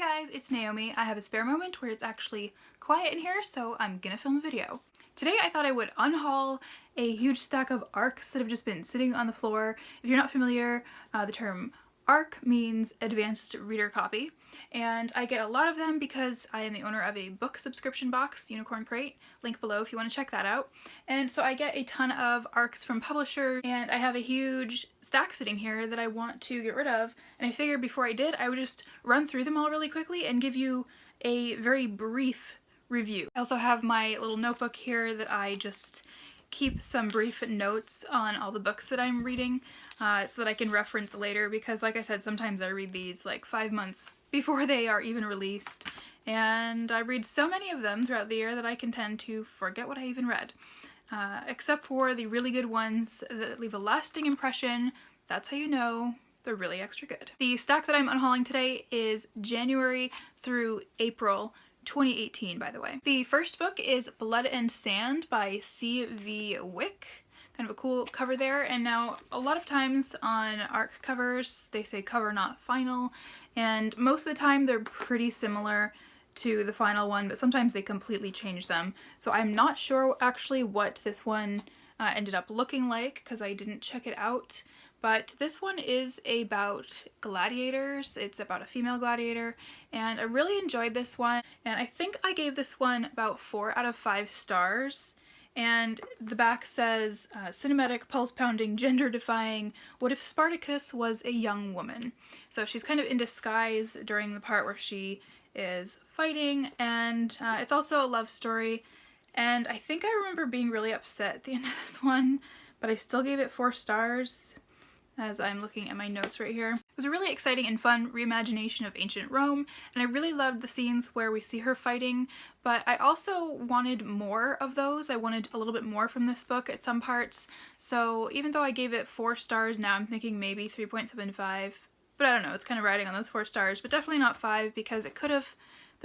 guys, it's Naomi. I have a spare moment where it's actually quiet in here, so I'm gonna film a video. Today I thought I would unhaul a huge stack of ARCs that have just been sitting on the floor. If you're not familiar, the term ARC means Advanced Reader Copy, and I get a lot of them because I am the owner of a book subscription box, Unicorn Crate, link below if you want to check that out. And so I get a ton of ARCs from publishers, and I have a huge stack sitting here that I want to get rid of, and I figured before I did I would just run through them all really quickly and give you a very brief review. I also have my little notebook here that I just keep some brief notes on all the books that I'm reading so that I can reference later, because like I said, sometimes I read these like 5 months before they are even released, and I read so many of them throughout the year that I can tend to forget what I even read. Except for the really good ones that leave a lasting impression. That's how you know they're really extra good. The stack that I'm unhauling today is January through April 2018, by the way. The first book is Blood and Sand by C.V. Wick. Kind of a cool cover there, and now a lot of times on ARC covers they say cover not final, and most of the time they're pretty similar to the final one, but sometimes they completely change them. So I'm not sure actually what this one ended up looking like because I didn't check it out. But this one is about gladiators. It's about a female gladiator, and I really enjoyed this one, and I think I gave this one about 4 out of 5 stars. And the back says, cinematic, pulse-pounding, gender-defying, what if Spartacus was a young woman? So she's kind of in disguise during the part where she is fighting, and it's also a love story. And I think I remember being really upset at the end of this one, but I still gave it 4 stars. As I'm looking at my notes right here. It was a really exciting and fun reimagination of ancient Rome, and I really loved the scenes where we see her fighting, but I also wanted more of those. I wanted a little bit more from this book at some parts, so even though I gave it 4 stars, now I'm thinking maybe 3.75, but I don't know, it's kind of riding on those 4 stars, but definitely not 5 because there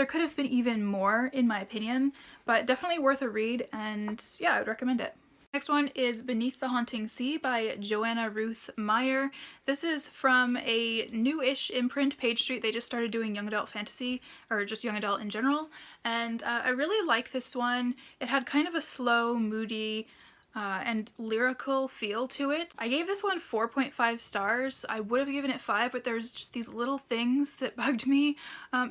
could have been even more in my opinion, but definitely worth a read, and yeah, I would recommend it. Next one is Beneath the Haunting Sea by Joanna Ruth Meyer. This is from a new-ish imprint, Page Street. They just started doing young adult fantasy, or just young adult in general, and I really like this one. It had kind of a slow, moody, and lyrical feel to it. I gave this one 4.5 stars. I would have given it 5, but there's just these little things that bugged me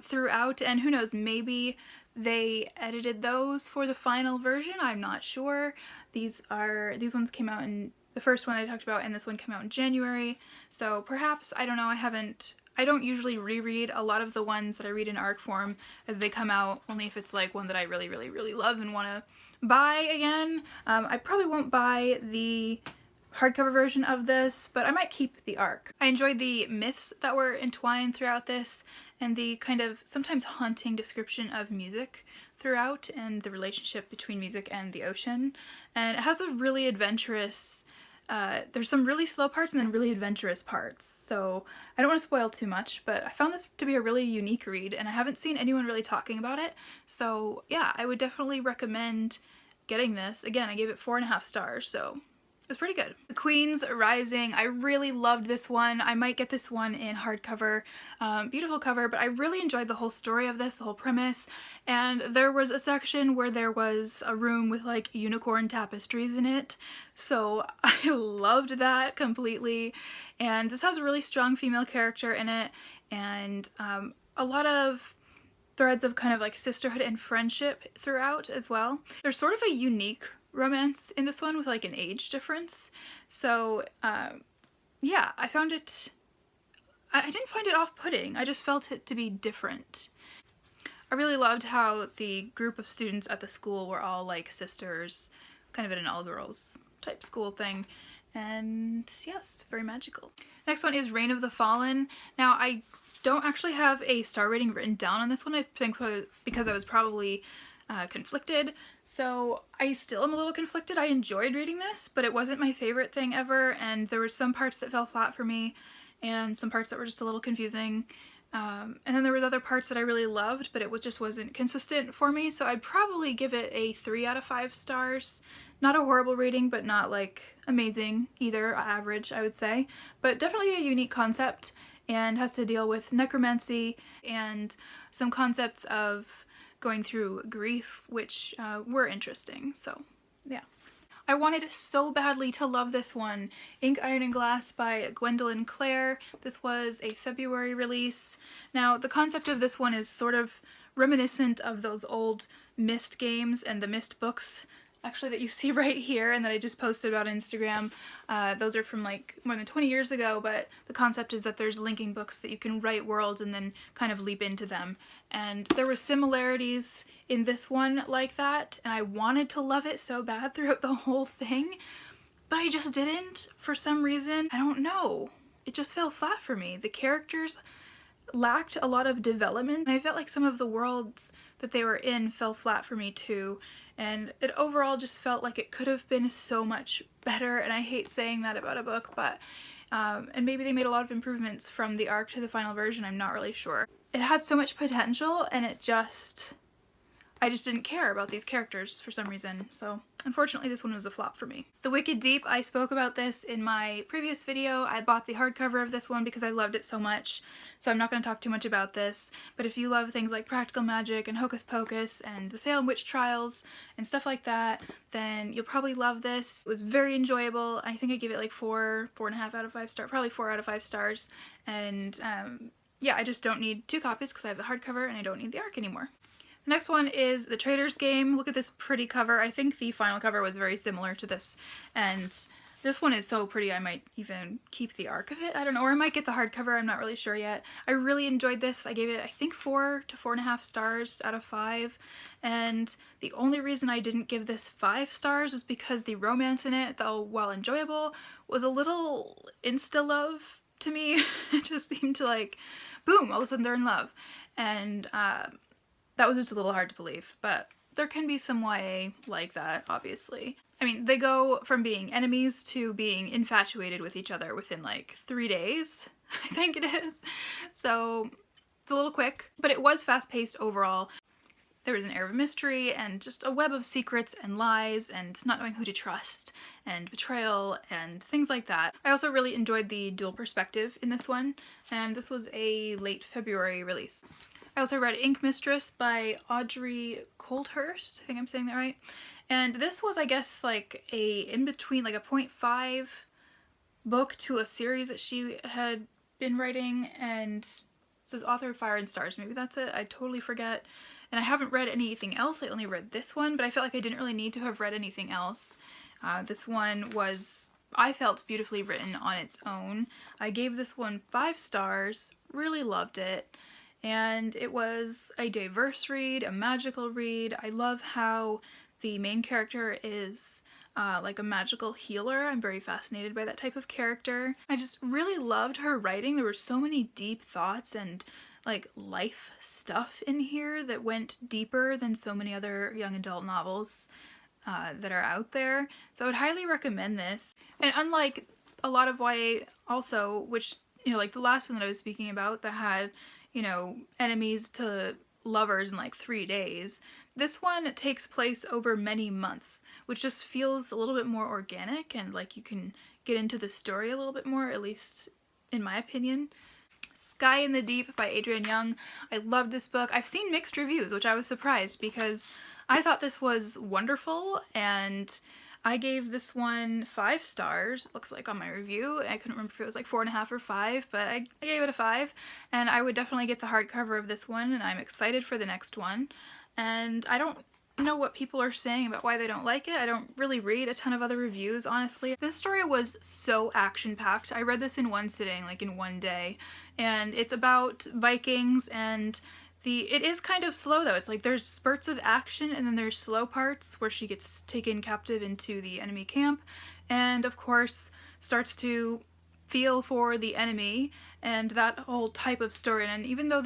throughout, and who knows, maybe they edited those for the final version. I'm not sure. These ones came out in the first one I talked about, and this one came out in January. So perhaps, I don't know, I don't usually reread a lot of the ones that I read in ARC form as they come out, only if it's like one that I really, really, really love and want to buy again. I probably won't buy the hardcover version of this, but I might keep the ARC. I enjoyed the myths that were entwined throughout this, and the kind of sometimes haunting description of music throughout, and the relationship between music and the ocean. And it has a really adventurous, there's some really slow parts and then really adventurous parts, so I don't want to spoil too much, but I found this to be a really unique read, and I haven't seen anyone really talking about it, so yeah, I would definitely recommend getting this. Again, I gave it 4.5 stars, so it was pretty good. The Queen's Rising. I really loved this one. I might get this one in hardcover. Beautiful cover, but I really enjoyed the whole story of this, the whole premise. And there was a section where there was a room with like unicorn tapestries in it. So I loved that completely. And this has a really strong female character in it, and a lot of threads of kind of like sisterhood and friendship throughout as well. There's sort of a unique romance in this one with like an age difference, so yeah, I found it, I didn't find it off-putting, I just felt it to be different. I really loved how the group of students at the school were all like sisters, kind of in an all-girls type school thing, and yes, very magical. Next one is Reign of the Fallen. Now I don't actually have a star rating written down on this one, I think because I was probably conflicted, so I still am a little conflicted. I enjoyed reading this, but it wasn't my favorite thing ever, and there were some parts that fell flat for me and some parts that were just a little confusing, and then there was other parts that I really loved, but it just wasn't consistent for me, so I'd probably give it a 3 out of 5 stars. Not a horrible rating, but not like amazing either, average I would say, but definitely a unique concept, and has to deal with necromancy and some concepts of going through grief, which were interesting. So yeah. I wanted so badly to love this one, Ink, Iron, and Glass by Gwendolyn Clare. This was a February release. Now, the concept of this one is sort of reminiscent of those old Myst games and the Myst books, actually, that you see right here and that I just posted about on Instagram. Those are from like more than 20 years ago, but the concept is that there's linking books that you can write worlds and then kind of leap into them. And there were similarities in this one like that, and I wanted to love it so bad throughout the whole thing, but I just didn't for some reason. I don't know. It just fell flat for me. The characters lacked a lot of development, and I felt like some of the worlds that they were in fell flat for me too, and it overall just felt like it could have been so much better, and I hate saying that about a book, but and maybe they made a lot of improvements from the ARC to the final version, I'm not really sure. It had so much potential, and I just didn't care about these characters for some reason, so unfortunately this one was a flop for me. The Wicked Deep, I spoke about this in my previous video. I bought the hardcover of this one because I loved it so much, so I'm not going to talk too much about this, but if you love things like Practical Magic and Hocus Pocus and the Salem Witch Trials and stuff like that, then you'll probably love this. It was very enjoyable. I think I gave it like 4.5 out of 5 stars, probably 4 out of 5 stars, and yeah, I just don't need 2 copies because I have the hardcover and I don't need the ARC anymore. The next one is The Traitor's Game. Look at this pretty cover. I think the final cover was very similar to this, and this one is so pretty I might even keep the ARC of it. I don't know, or I might get the hardcover, I'm not really sure yet. I really enjoyed this. I gave it, I think, 4 to 4.5 stars out of 5, and the only reason I didn't give this 5 stars was because the romance in it, though while enjoyable, was a little insta-love to me. It just seemed to like, boom, all of a sudden they're in love, and that was just a little hard to believe, but there can be some YA like that, obviously. I mean, they go from being enemies to being infatuated with each other within like 3 days, I think it is. So it's a little quick, but it was fast-paced overall. There was an air of mystery and just a web of secrets and lies and not knowing who to trust and betrayal and things like that. I also really enjoyed the dual perspective in this one, and this was a late February release. I also read Ink Mistress by Audrey Coldhurst, I think I'm saying that right. And this was, I guess, like a in-between, like a 0.5 book to a series that she had been writing, and it says author of Fire and Stars. Maybe that's it, I totally forget. And I haven't read anything else, I only read this one, but I felt like I didn't really need to have read anything else. This one was, I felt, beautifully written on its own. I gave this one 5 stars, really loved it. And it was a diverse read, a magical read. I love how the main character is like a magical healer. I'm very fascinated by that type of character. I just really loved her writing. There were so many deep thoughts and like life stuff in here that went deeper than so many other young adult novels that are out there. So I would highly recommend this. And unlike a lot of YA also, which, you know, like the last one that I was speaking about that had, you know, enemies to lovers in like 3 days, this one takes place over many months, which just feels a little bit more organic and like you can get into the story a little bit more, at least in my opinion. Sky in the Deep by Adrienne Young. I love this book. I've seen mixed reviews, which I was surprised because I thought this was wonderful, and I gave this one 5 stars, looks like on my review. I couldn't remember if it was like 4.5 or 5, but I gave it a 5, and I would definitely get the hardcover of this one, and I'm excited for the next one. And I don't know what people are saying about why they don't like it. I don't really read a ton of other reviews, honestly. This story was so action-packed. I read this in one sitting, like in one day, and it's about Vikings, and it is kind of slow though. It's like there's spurts of action and then there's slow parts where she gets taken captive into the enemy camp and of course starts to feel for the enemy and that whole type of story. And even though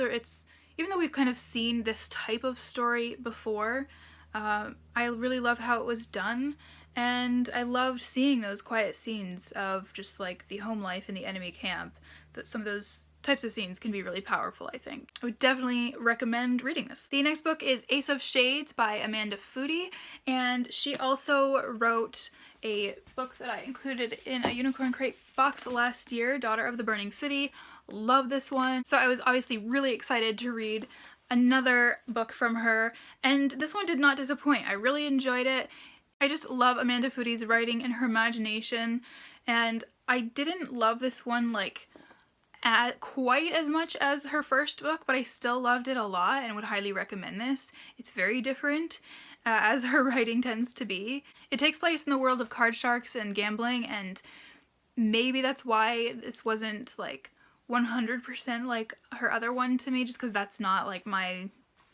we've kind of seen this type of story before, I really love how it was done, and I loved seeing those quiet scenes of just like the home life in the enemy camp. That some of those types of scenes can be really powerful, I think. I would definitely recommend reading this. The next book is Ace of Shades by Amanda Foody, and she also wrote a book that I included in a Unicorn Crate box last year, Daughter of the Burning City. love this one. So I was obviously really excited to read another book from her, and this one did not disappoint. I really enjoyed it. I just love Amanda Foote's writing and her imagination, and I didn't love this one like quite as much as her first book, but I still loved it a lot and would highly recommend this. It's very different, as her writing tends to be. It takes place in the world of card sharks and gambling, and maybe that's why this wasn't like 100% like her other one to me, just because that's not like my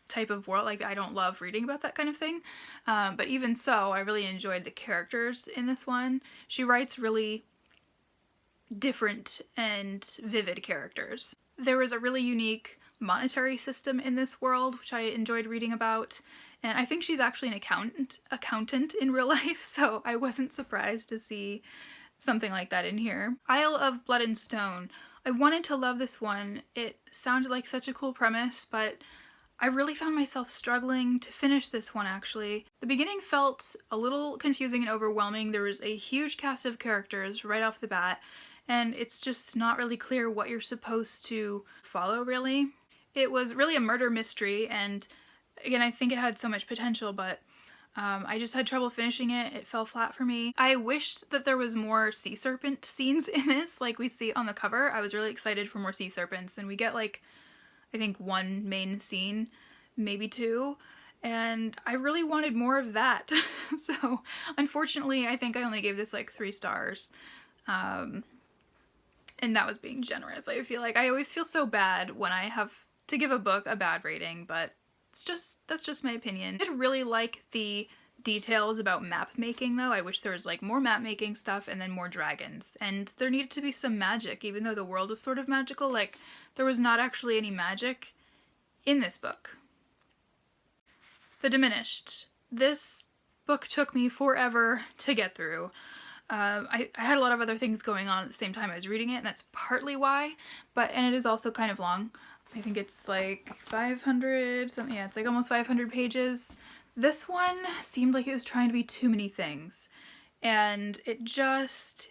type of world. Like, I don't love reading about that kind of thing. But even so, I really enjoyed the characters in this one. She writes really different and vivid characters. There was a really unique monetary system in this world, which I enjoyed reading about, and I think she's actually an accountant in real life, so I wasn't surprised to see something like that in here. Isle of Blood and Stone. I wanted to love this one. It sounded like such a cool premise, but I really found myself struggling to finish this one, actually. The beginning felt a little confusing and overwhelming. There was a huge cast of characters right off the bat, and it's just not really clear what you're supposed to follow, really. It was really a murder mystery, and again, I think it had so much potential, but I just had trouble finishing it. It fell flat for me. I wished that there was more sea serpent scenes in this, like we see on the cover. I was really excited for more sea serpents, and we get like, I think one main scene, maybe two, and I really wanted more of that. So unfortunately, I think I only gave this like 3 stars. And that was being generous. I feel like I always feel so bad when I have to give a book a bad rating, but that's just my opinion. I did really like the details about map making, though. I wish there was like more map making stuff and then more dragons. And there needed to be some magic, even though the world was sort of magical. Like, there was not actually any magic in this book. The Diminished. This book took me forever to get through. I had a lot of other things going on at the same time I was reading it, and that's partly why, and it is also kind of long. I think it's like 500 something, yeah, it's like almost 500 pages. This one seemed like it was trying to be too many things, and it just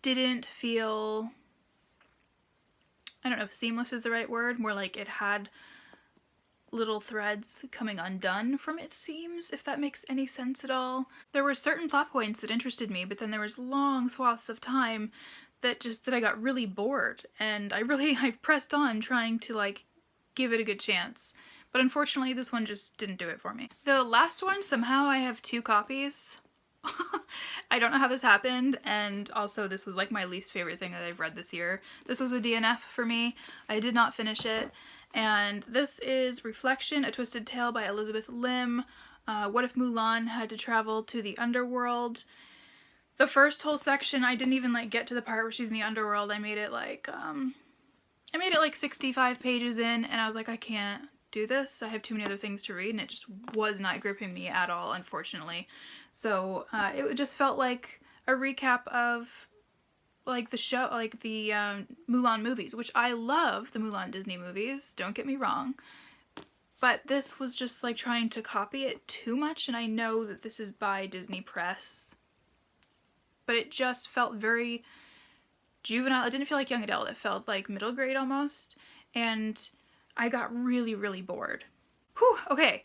didn't feel, I don't know if seamless is the right word, more like it had little threads coming undone from its seams, if that makes any sense at all. There were certain plot points that interested me, but then there was long swaths of time that I got really bored, and I pressed on trying to like give it a good chance. But unfortunately, this one just didn't do it for me. The last one, somehow I have 2 copies. I don't know how this happened, and also this was like my least favorite thing that I've read this year. This was a DNF for me. I did not finish it. And this is Reflection, A Twisted Tale by Elizabeth Lim. What if Mulan had to travel to the underworld? The first whole section, I didn't even like get to the part where she's in the underworld. I made it like 65 pages in, and I was like, I can't do this. I have too many other things to read, and it just was not gripping me at all, unfortunately. So it just felt like a recap of like the show, like the Mulan movies, which I love the Mulan Disney movies, don't get me wrong, but this was just like trying to copy it too much, and I know that this is by Disney Press, but it just felt very juvenile. It didn't feel like young adult, it felt like middle grade almost, and I got really, really bored. Whew, okay.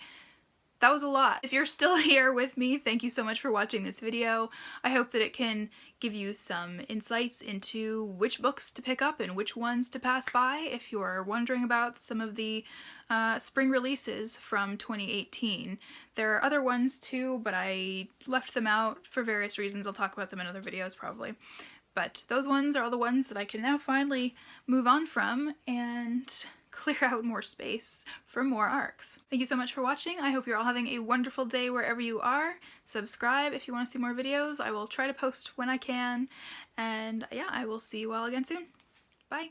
That was a lot. If you're still here with me, thank you so much for watching this video. I hope that it can give you some insights into which books to pick up and which ones to pass by if you're wondering about some of the spring releases from 2018. There are other ones too, but I left them out for various reasons. I'll talk about them in other videos probably. But those ones are all the ones that I can now finally move on from and clear out more space for more arcs. Thank you so much for watching. I hope you're all having a wonderful day wherever you are. Subscribe if you want to see more videos. I will try to post when I can. And yeah, I will see you all again soon. Bye.